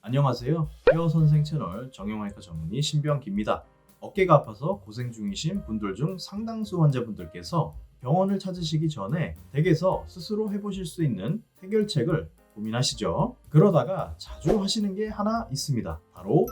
안녕하세요. 헤어 선생 채널 정형외과 전문의 신병기입니다. 어깨가 아파서 고생 중이신 분들 중 상당수 환자분들께서 병원을 찾으시기 전에 댁에서 스스로 해보실 수 있는 해결책을 고민하시죠. 그러다가 자주 하시는 게 하나 있습니다. 바로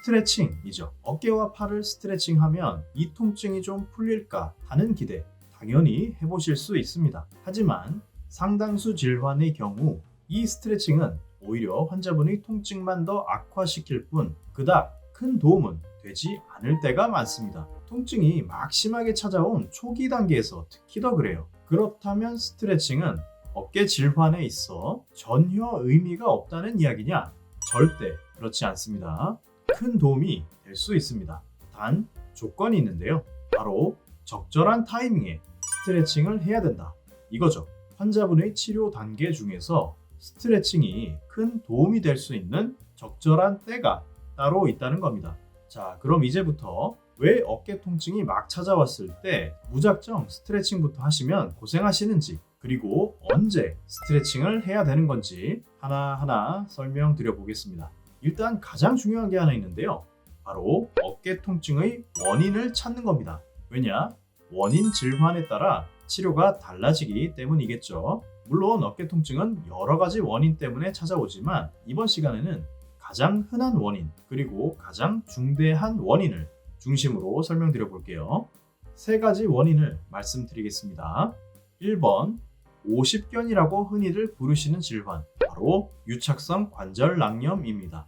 스트레칭이죠. 어깨와 팔을 스트레칭하면 이 통증이 좀 풀릴까 하는 기대 당연히 해보실 수 있습니다. 하지만 상당수 질환의 경우 이 스트레칭은 오히려 환자분의 통증만 더 악화시킬 뿐 그닥 큰 도움은 되지 않을 때가 많습니다. 통증이 막 심하게 찾아온 초기 단계에서 특히 더 그래요. 그렇다면 스트레칭은 어깨 질환에 있어 전혀 의미가 없다는 이야기냐? 절대 그렇지 않습니다. 큰 도움이 될 수 있습니다. 단 조건이 있는데요. 바로 적절한 타이밍에 스트레칭을 해야 된다. 이거죠. 환자분의 치료 단계 중에서 스트레칭이 큰 도움이 될 수 있는 적절한 때가 따로 있다는 겁니다. 자, 그럼 이제부터 왜 어깨 통증이 막 찾아왔을 때 무작정 스트레칭부터 하시면 고생하시는지, 그리고 언제 스트레칭을 해야 되는 건지 하나하나 설명드려 보겠습니다. 일단 가장 중요한 게 하나 있는데요. 바로 어깨 통증의 원인을 찾는 겁니다. 왜냐? 원인 질환에 따라 치료가 달라지기 때문이겠죠. 물론 어깨 통증은 여러 가지 원인 때문에 찾아오지만 이번 시간에는 가장 흔한 원인 그리고 가장 중대한 원인을 중심으로 설명드려 볼게요. 세 가지 원인을 말씀드리겠습니다. 1번, 오십견이라고 흔히들 부르시는 질환, 바로 유착성 관절낭염입니다.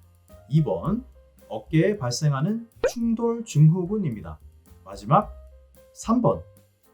2번, 어깨에 발생하는 충돌 증후군입니다. 마지막 3번,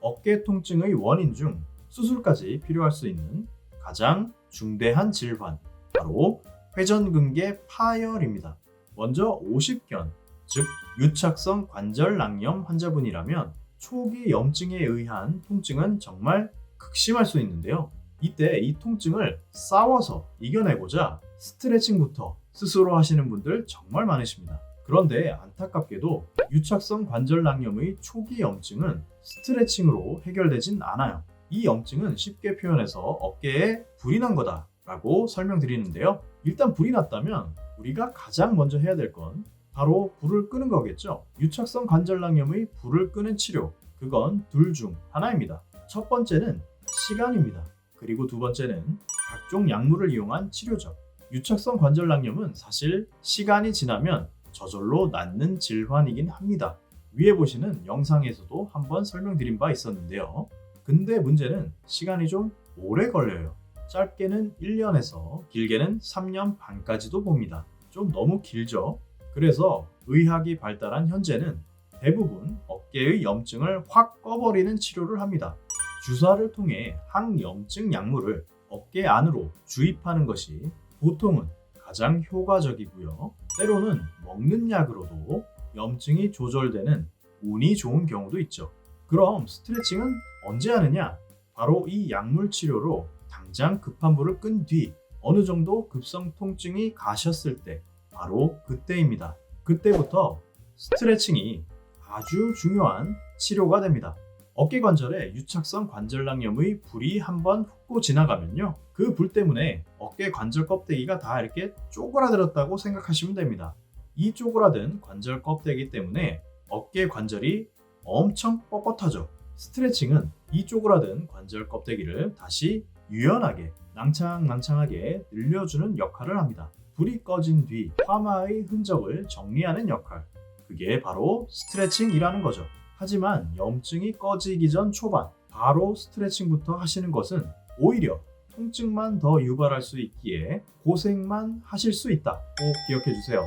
어깨 통증의 원인 중 수술까지 필요할 수 있는 가장 중대한 질환, 바로 회전근개 파열입니다. 먼저 오십견, 즉 유착성 관절낭염 환자분이라면 초기 염증에 의한 통증은 정말 극심할 수 있는데요. 이때 이 통증을 싸워서 이겨내고자 스트레칭부터 스스로 하시는 분들 정말 많으십니다. 그런데 안타깝게도 유착성 관절낭염의 초기 염증은 스트레칭으로 해결되진 않아요. 이 염증은 쉽게 표현해서 어깨에 불이 난 거다 라고 설명드리는데요. 일단 불이 났다면 우리가 가장 먼저 해야 될 건 바로 불을 끄는 거겠죠. 유착성 관절낭염의 불을 끄는 치료, 그건 둘 중 하나입니다. 첫 번째는 시간입니다. 그리고 두 번째는 각종 약물을 이용한 치료죠. 유착성 관절낭염은 사실 시간이 지나면 저절로 낫는 질환이긴 합니다. 위에 보시는 영상에서도 한번 설명드린 바 있었는데요. 근데 문제는 시간이 좀 오래 걸려요. 짧게는 1년에서 길게는 3년 반까지도 봅니다. 좀 너무 길죠? 그래서 의학이 발달한 현재는 대부분 어깨의 염증을 확 꺼버리는 치료를 합니다. 주사를 통해 항염증 약물을 어깨 안으로 주입하는 것이 보통은 가장 효과적이고요. 때로는 먹는 약으로도 염증이 조절되는 운이 좋은 경우도 있죠. 그럼 스트레칭은 언제 하느냐? 바로 이 약물 치료로 당장 급한 불을 끈 뒤 어느 정도 급성 통증이 가셨을 때, 바로 그때입니다. 그때부터 스트레칭이 아주 중요한 치료가 됩니다. 어깨 관절에 유착성 관절낭염의 불이 한번 훑고 지나가면요, 그 불 때문에 어깨 관절 껍데기가 다 이렇게 쪼그라들었다고 생각하시면 됩니다. 이 쪼그라든 관절 껍데기 때문에 어깨 관절이 엄청 뻣뻣하죠. 스트레칭은 이 쪼그라든 관절 껍데기를 다시 유연하게 낭창낭창하게 늘려주는 역할을 합니다. 불이 꺼진 뒤 화마의 흔적을 정리하는 역할, 그게 바로 스트레칭이라는 거죠. 하지만 염증이 꺼지기 전 초반 바로 스트레칭부터 하시는 것은 오히려 통증만 더 유발할 수 있기에 고생만 하실 수 있다. 꼭 기억해 주세요.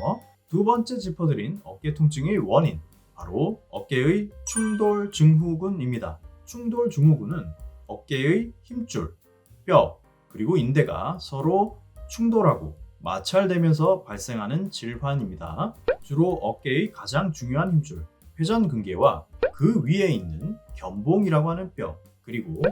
두 번째 짚어드린 어깨 통증의 원인, 바로 어깨의 충돌 증후군입니다. 충돌 증후군은 어깨의 힘줄, 뼈, 그리고 인대가 서로 충돌하고 마찰되면서 발생하는 질환입니다. 주로 어깨의 가장 중요한 힘줄, 회전근개와 그 위에 있는 견봉이라고 하는 뼈, 그리고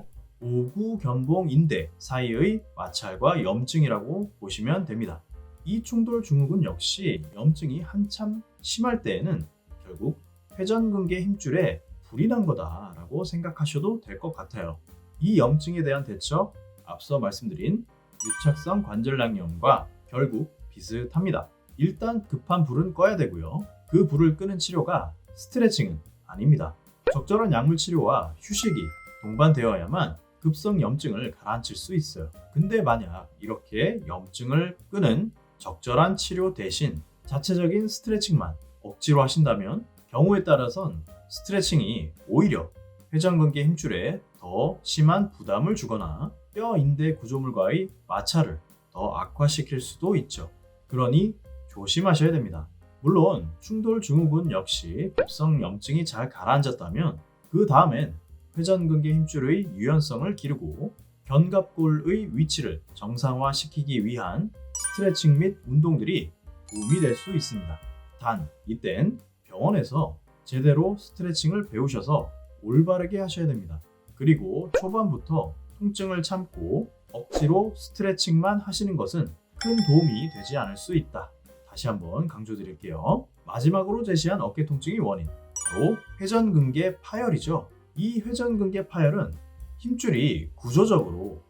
오구견봉 인대 사이의 마찰과 염증이라고 보시면 됩니다. 이 충돌 증후군 역시 염증이 한참 심할 때에는 결국 회전근개 힘줄에 불이 난 거다라고 생각하셔도 될 것 같아요. 이 염증에 대한 대처, 앞서 말씀드린 유착성 관절낭염과 결국 비슷합니다. 일단 급한 불은 꺼야 되고요. 그 불을 끄는 치료가 스트레칭은 아닙니다. 적절한 약물 치료와 휴식이 동반되어야만 급성 염증을 가라앉힐 수 있어요. 근데 만약 이렇게 염증을 끄는 적절한 치료 대신 자체적인 스트레칭만 억지로 하신다면 경우에 따라선 스트레칭이 오히려 회전근개 힘줄에 더 심한 부담을 주거나 뼈 인대 구조물과의 마찰을 더 악화시킬 수도 있죠. 그러니 조심하셔야 됩니다. 물론 충돌 증후군 역시 급성 염증이 잘 가라앉았다면 그 다음엔 회전근개 힘줄의 유연성을 기르고 견갑골의 위치를 정상화시키기 위한 스트레칭 및 운동들이 도움이 될 수 있습니다. 단 이땐 병원에서 제대로 스트레칭을 배우셔서 올바르게 하셔야 됩니다. 그리고 초반부터 통증을 참고 억지로 스트레칭만 하시는 것은 큰 도움이 되지 않을 수 있다. 다시 한번 강조드릴게요. 마지막으로 제시한 어깨 통증의 원인, 바로 회전근개 파열이죠. 이 회전근개 파열은 힘줄이 구조적으로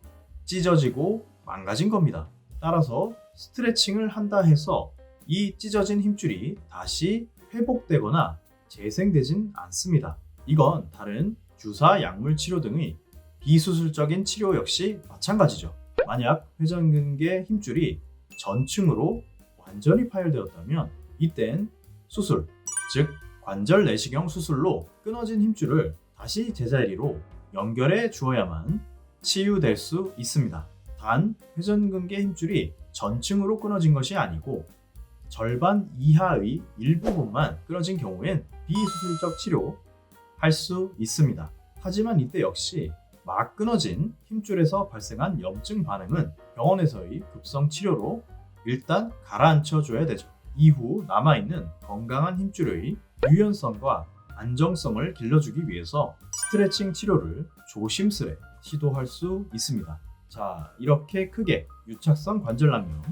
찢어지고 망가진 겁니다. 따라서 스트레칭을 한다 해서 이 찢어진 힘줄이 다시 회복되거나 재생되진 않습니다. 이건 다른 주사 약물 치료 등의 비수술적인 치료 역시 마찬가지죠. 만약 회전근개 힘줄이 전층으로 완전히 파열되었다면 이땐 수술, 즉 관절 내시경 수술로 끊어진 힘줄을 다시 제자리로 연결해 주어야만 치유될 수 있습니다. 단 회전근개 힘줄이 전층으로 끊어진 것이 아니고 절반 이하의 일부분만 끊어진 경우엔 비수술적 치료 할 수 있습니다. 하지만 이때 역시 막 끊어진 힘줄에서 발생한 염증 반응은 병원에서의 급성 치료로 일단 가라앉혀 줘야 되죠. 이후 남아있는 건강한 힘줄의 유연성과 안정성을 길러주기 위해서 스트레칭 치료를 조심스레 시도할 수 있습니다. 자, 이렇게 크게 유착성 관절낭염,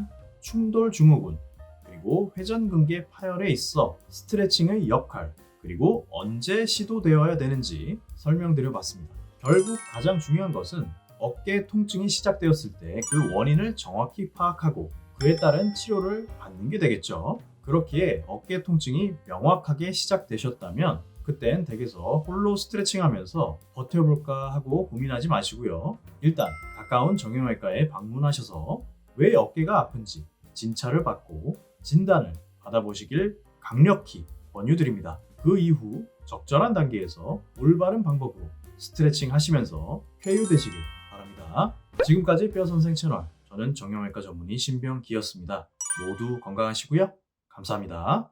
충돌 증후군, 그리고 회전근개 파열에 있어 스트레칭의 역할, 그리고 언제 시도되어야 되는지 설명드려봤습니다. 결국 가장 중요한 것은 어깨 통증이 시작되었을 때 그 원인을 정확히 파악하고 그에 따른 치료를 받는 게 되겠죠. 그렇기에 어깨 통증이 명확하게 시작되셨다면 그땐 댁에서 홀로 스트레칭하면서 버텨볼까 하고 고민하지 마시고요. 일단 가까운 정형외과에 방문하셔서 왜 어깨가 아픈지 진찰을 받고 진단을 받아보시길 강력히 권유드립니다. 그 이후 적절한 단계에서 올바른 방법으로 스트레칭 하시면서 쾌유되시길 바랍니다. 지금까지 뼈선생 채널, 저는 정형외과 전문의 신병기였습니다. 모두 건강하시고요. 감사합니다.